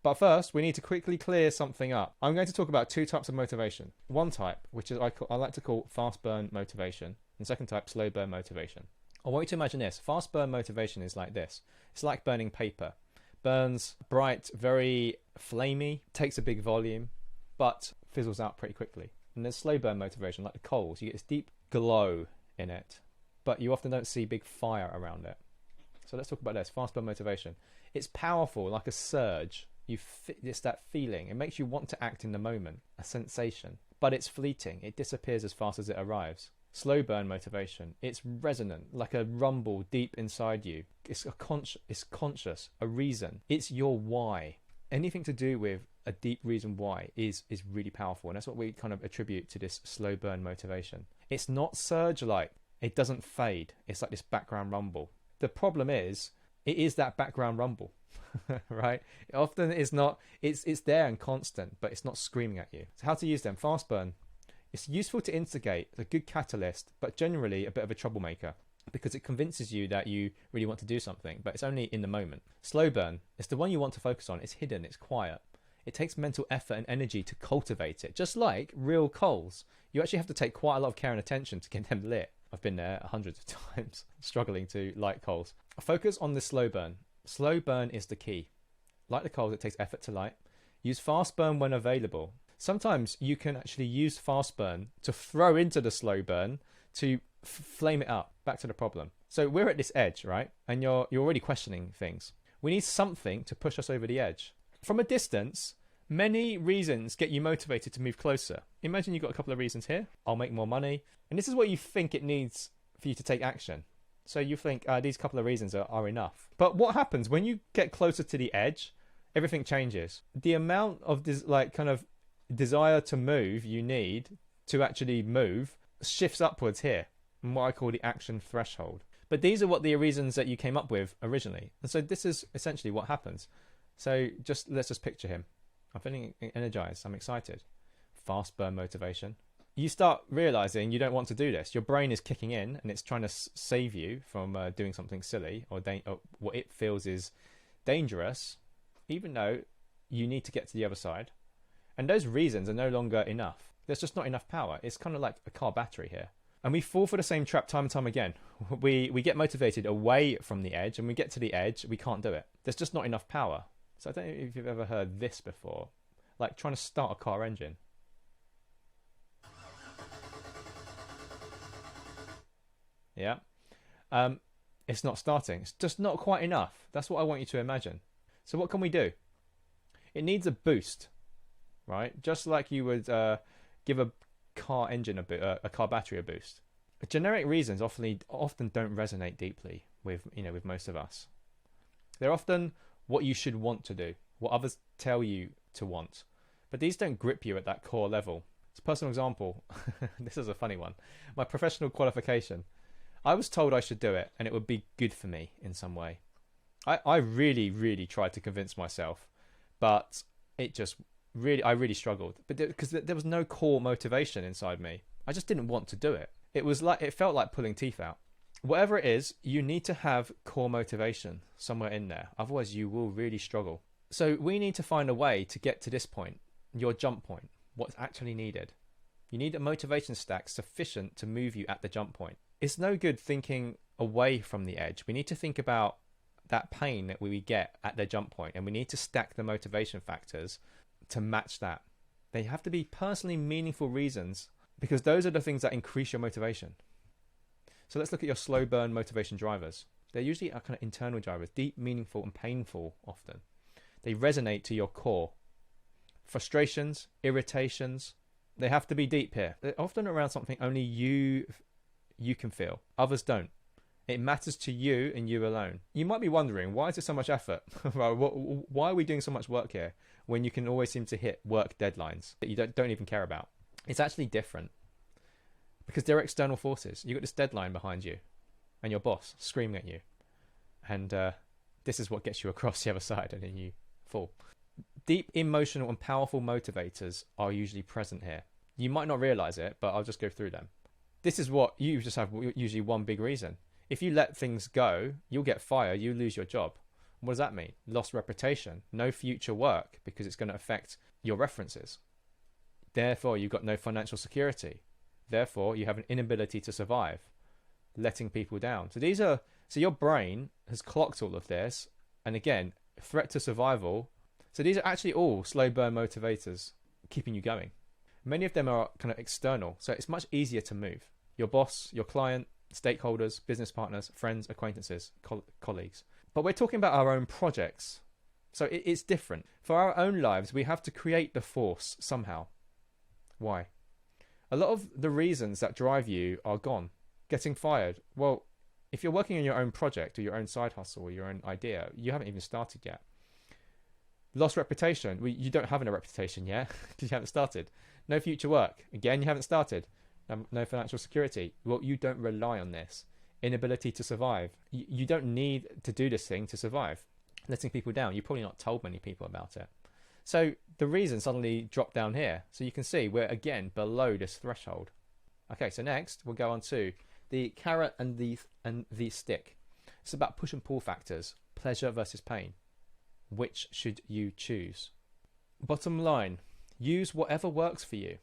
But first, we need to quickly clear something up. I'm going to talk about two types of motivation. One type, which is I like to call fast burn motivation, and second type, slow burn motivation. I want you to imagine this. Fast burn motivation is like this. It's like burning paper. Burns bright, very flamey, takes a big volume, but fizzles out pretty quickly. And there's slow burn motivation, like the coals. You get this deep glow in it, but you often don't see big fire around it. So let's talk about this. Fast burn motivation. It's powerful, like a surge. It's that feeling. It makes you want to act in the moment, a sensation. But it's fleeting. It disappears as fast as it arrives. Slow burn motivation. It's resonant, like a rumble deep inside you. It's conscious, a reason. It's your why. Anything to do with a deep reason why is really powerful. And that's what we kind of attribute to this slow burn motivation. It's not surge-like. It doesn't fade. It's like this background rumble. The problem is, it is that background rumble, right? It often is not, it's there and constant, but it's not screaming at you. So how to use them? Fast burn. It's useful to instigate, a good catalyst, but generally a bit of a troublemaker because it convinces you that you really want to do something, but it's only in the moment. Slow burn, it's the one you want to focus on. It's hidden, it's quiet. It takes mental effort and energy to cultivate it. Just like real coals, you actually have to take quite a lot of care and attention to get them lit. I've been there hundreds of times, struggling to light coals. Focus on the slow burn. Slow burn is the key. Like the coals, it takes effort to light. Use fast burn when available. Sometimes you can actually use fast burn to throw into the slow burn to flame it up. Back to the problem. So we're at this edge, right? And you're already questioning things. We need something to push us over the edge. From a distance, many reasons get you motivated to move closer. Imagine you've got a couple of reasons here. I'll make more money. And this is what you think it needs for you to take action. So you think these couple of reasons are enough. But what happens when you get closer to the edge? Everything changes. The amount of this, kind of desire to move you need to actually move shifts upwards here, and what I call the action threshold. But these are what the reasons that you came up with originally. And so this is essentially what happens. So let's just picture him. I'm feeling energized. I'm excited. Fast burn motivation. You start realizing you don't want to do this. Your brain is kicking in and it's trying to save you from doing something silly or what it feels is dangerous, even though you need to get to the other side. And those reasons are no longer enough. There's just not enough power. It's kind of like a car battery here. And we fall for the same trap time and time again. We get motivated away from the edge, and we get to the edge, we can't do it. There's just not enough power. So I don't know if you've ever heard this before, like trying to start a car engine. Yeah. It's not starting. It's just not quite enough. That's what I want you to imagine. So what can we do? It needs a boost, right? Just like you would give a car engine a car battery a boost. Generic reasons often don't resonate deeply with most of us. They're often what you should want to do, what others tell you to want, but these don't grip you at that core level. It's a personal example. This is a funny one. My professional qualification. I was told I should do it and it would be good for me in some way. I really, really tried to convince myself, but I really struggled. But because there was no core motivation inside me. I just didn't want to do it. It felt like pulling teeth out. Whatever it is, you need to have core motivation somewhere in there. Otherwise, you will really struggle. So we need to find a way to get to this point, your jump point, what's actually needed. You need a motivation stack sufficient to move you at the jump point. It's no good thinking away from the edge. We need to think about that pain that we get at the jump point, and we need to stack the motivation factors to match that. They have to be personally meaningful reasons, because those are the things that increase your motivation. So let's look at your slow burn motivation drivers. They're usually kind of internal drivers, deep, meaningful, and painful often. They resonate to your core. Frustrations, irritations, they have to be deep here. They're often around something only you can feel. Others don't. It matters to you and you alone. You might be wondering, why is there so much effort? Why are we doing so much work here when you can always seem to hit work deadlines that you don't even care about? It's actually different because there are external forces. You've got this deadline behind you and your boss screaming at you. And this is what gets you across the other side, and then you fall. Deep emotional and powerful motivators are usually present here. You might not realize it, but I'll just go through them. This is what you just have usually one big reason. If you let things go, you'll get fired, you lose your job. What does that mean? Lost reputation, no future work because it's going to affect your references. Therefore, you've got no financial security. Therefore, you have an inability to survive, letting people down. So your brain has clocked all of this. And again, threat to survival. So these are actually all slow burn motivators keeping you going. Many of them are kind of external. So it's much easier to move. Your boss, your client, stakeholders, business partners, friends, acquaintances, colleagues. But we're talking about our own projects. So it's different. For our own lives, we have to create the force somehow. Why? A lot of the reasons that drive you are gone. Getting fired. Well, if you're working on your own project or your own side hustle or your own idea, you haven't even started yet. Lost reputation. Well, you don't have a reputation yet because you haven't started. No future work. Again, you haven't started. No financial security. Well, you don't rely on this. Inability to survive. You don't need to do this thing to survive. Letting people down. You've probably not told many people about it. So the reason suddenly dropped down here. So you can see we're again below this threshold. Okay, so next we'll go on to the carrot and the stick. It's about push and pull factors. Pleasure versus pain. Which should you choose? Bottom line, use whatever works for you.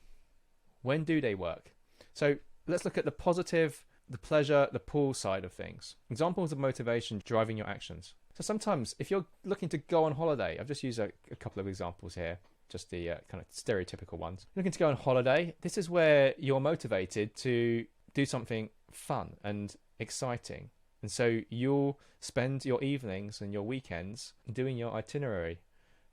When do they work? So let's look at the positive, the pleasure, the pull side of things. Examples of motivation driving your actions. So sometimes if you're looking to go on holiday, I've just used a couple of examples here, just the kind of stereotypical ones. Looking to go on holiday, this is where you're motivated to do something fun and exciting. And so you'll spend your evenings and your weekends doing your itinerary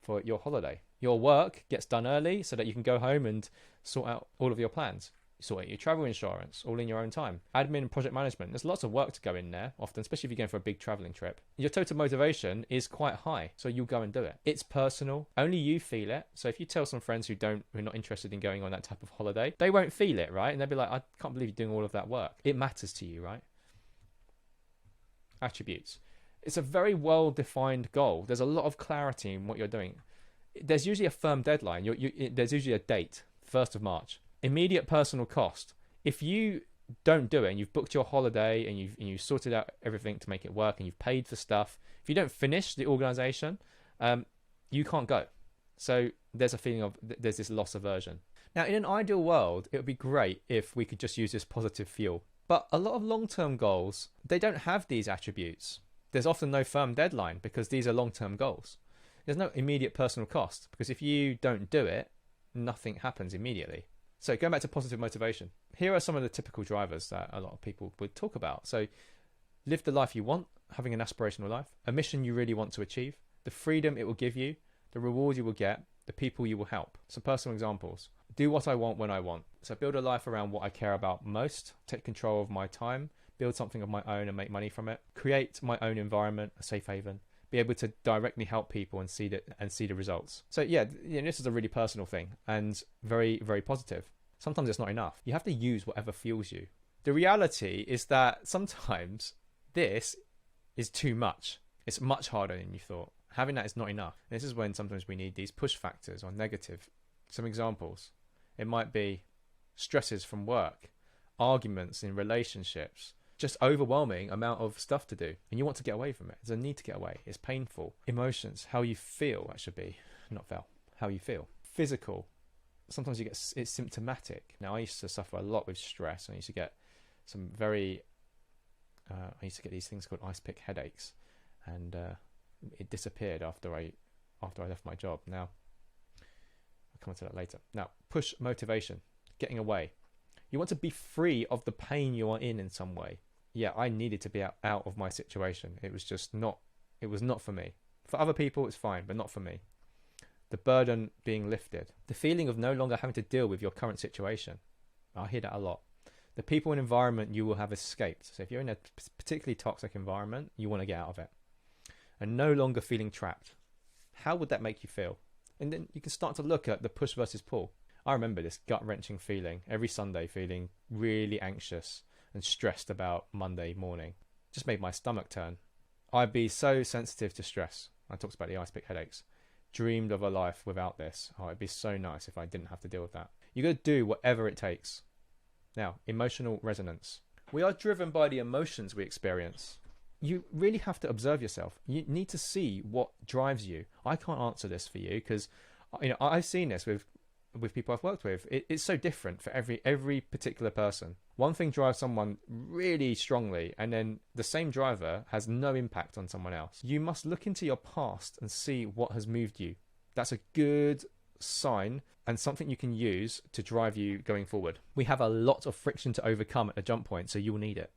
for your holiday. Your work gets done early so that you can go home and sort out all of your plans. You sort out your travel insurance, all in your own time. Admin and project management. There's lots of work to go in there, often, especially if you're going for a big traveling trip. Your total motivation is quite high, so you'll go and do it. It's personal. Only you feel it. So if you tell some friends who are not interested in going on that type of holiday, they won't feel it, right? And they'll be like, I can't believe you're doing all of that work. It matters to you, right? Attributes. It's a very well-defined goal. There's a lot of clarity in what you're doing. There's usually a firm deadline. There's usually a date, 1st of March. Immediate personal cost. If you don't do it and you've booked your holiday and you've sorted out everything to make it work and you've paid for stuff, if you don't finish the organization, you can't go. So there's a feeling of there's this loss aversion. Now, in an ideal world, it would be great if we could just use this positive fuel. But a lot of long-term goals, they don't have these attributes. There's often no firm deadline because these are long-term goals. There's no immediate personal cost because if you don't do it, nothing happens immediately. So going back to positive motivation, here are some of the typical drivers that a lot of people would talk about. So live the life you want, having an aspirational life, a mission you really want to achieve, the freedom it will give you, the reward you will get, the people you will help. Some personal examples. Do what I want when I want. So build a life around what I care about most, take control of my time, build something of my own and make money from it, create my own environment, a safe haven, be able to directly help people and see the results. So yeah, this is a really personal thing and very, very positive. Sometimes it's not enough. You have to use whatever fuels you. The reality is that sometimes this is too much. It's much harder than you thought. Having that is not enough. This is when sometimes we need these push factors or negative. Some examples. It might be stresses from work, arguments in relationships, just overwhelming amount of stuff to do. And you want to get away from it. There's a need to get away. It's painful. Emotions, how you feel, that should be, not feel, how you feel. Physical. Sometimes it's symptomatic. Now, I used to suffer a lot with stress. I used to get these things called ice pick headaches. And it disappeared after I left my job. Now, I'll come on to that later. Now, push motivation, getting away. You want to be free of the pain you are in some way. Yeah, I needed to be out of my situation. It was not for me. For other people, it's fine, but not for me. The burden being lifted. The feeling of no longer having to deal with your current situation. I hear that a lot. The people and environment you will have escaped. So if you're in a particularly toxic environment, you want to get out of it. And no longer feeling trapped. How would that make you feel? And then you can start to look at the push versus pull. I remember this gut-wrenching feeling every Sunday, feeling really anxious and stressed about Monday morning. Just made my stomach turn. I'd be so sensitive to stress. I talked about the ice pick headaches. Dreamed of a life without this. Oh, it'd be so nice if I didn't have to deal with that. You got to do whatever it takes. Now, emotional resonance. We are driven by the emotions we experience. you really have to observe yourself. You need to see what drives you. I can't answer this for you because, I've seen this with people I've worked with. It's so different for every particular person. One thing drives someone really strongly, and then the same driver has no impact on someone else. You must look into your past and see what has moved you. That's a good sign and something you can use to drive you going forward. We have a lot of friction to overcome at the jump point, so you will need it.